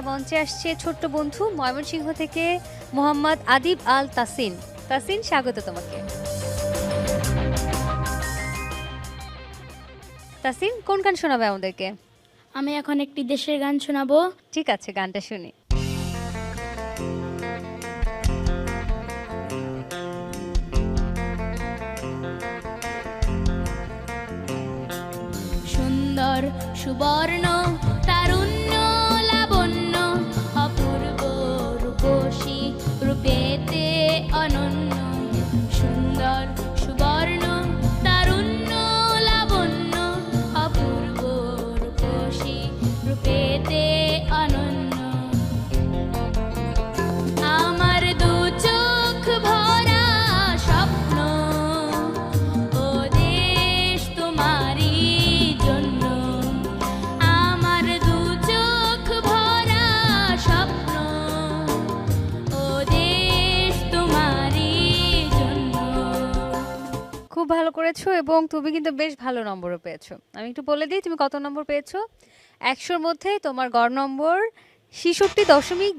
মঞ্চে আসছে ছোট্ট বন্ধু ময়মনসিংহ থেকে মোহাম্মদ আদিব আল তাসিন। তাসিন, স্বাগত তোমাকে। তাসিন, কোন গান শোনাবে আমাদেরকে? আমি এখন একটি দেশের গান শোনাবো। ঠিক আছে, গানটা শুনি। সুন্দর সুবর্ণ তারুণ্য লাবণ্য অপূর্ব রূপসী রূপেতে অনন্য। সুন্দর সুবর্ণ তারুণ্য লাবণ্য অপূর্ব রূপসী রূপেতে অনন্য। আমার দু চোখ ভরা স্বপ্ন, ও দেশ তোমারই জন্য। আমার দু চোখ ভরা স্বপ্ন, ও দেশ তোমারই জন্য। খুব ভালো করেছো এবং তুমি কিন্তু বেশ ভালো নম্বরও পেয়েছো। আমি একটু বলে দিই তুমি কত নম্বর পেয়েছো। 100-র মধ্যে তোমার গড় নম্বর 66.2।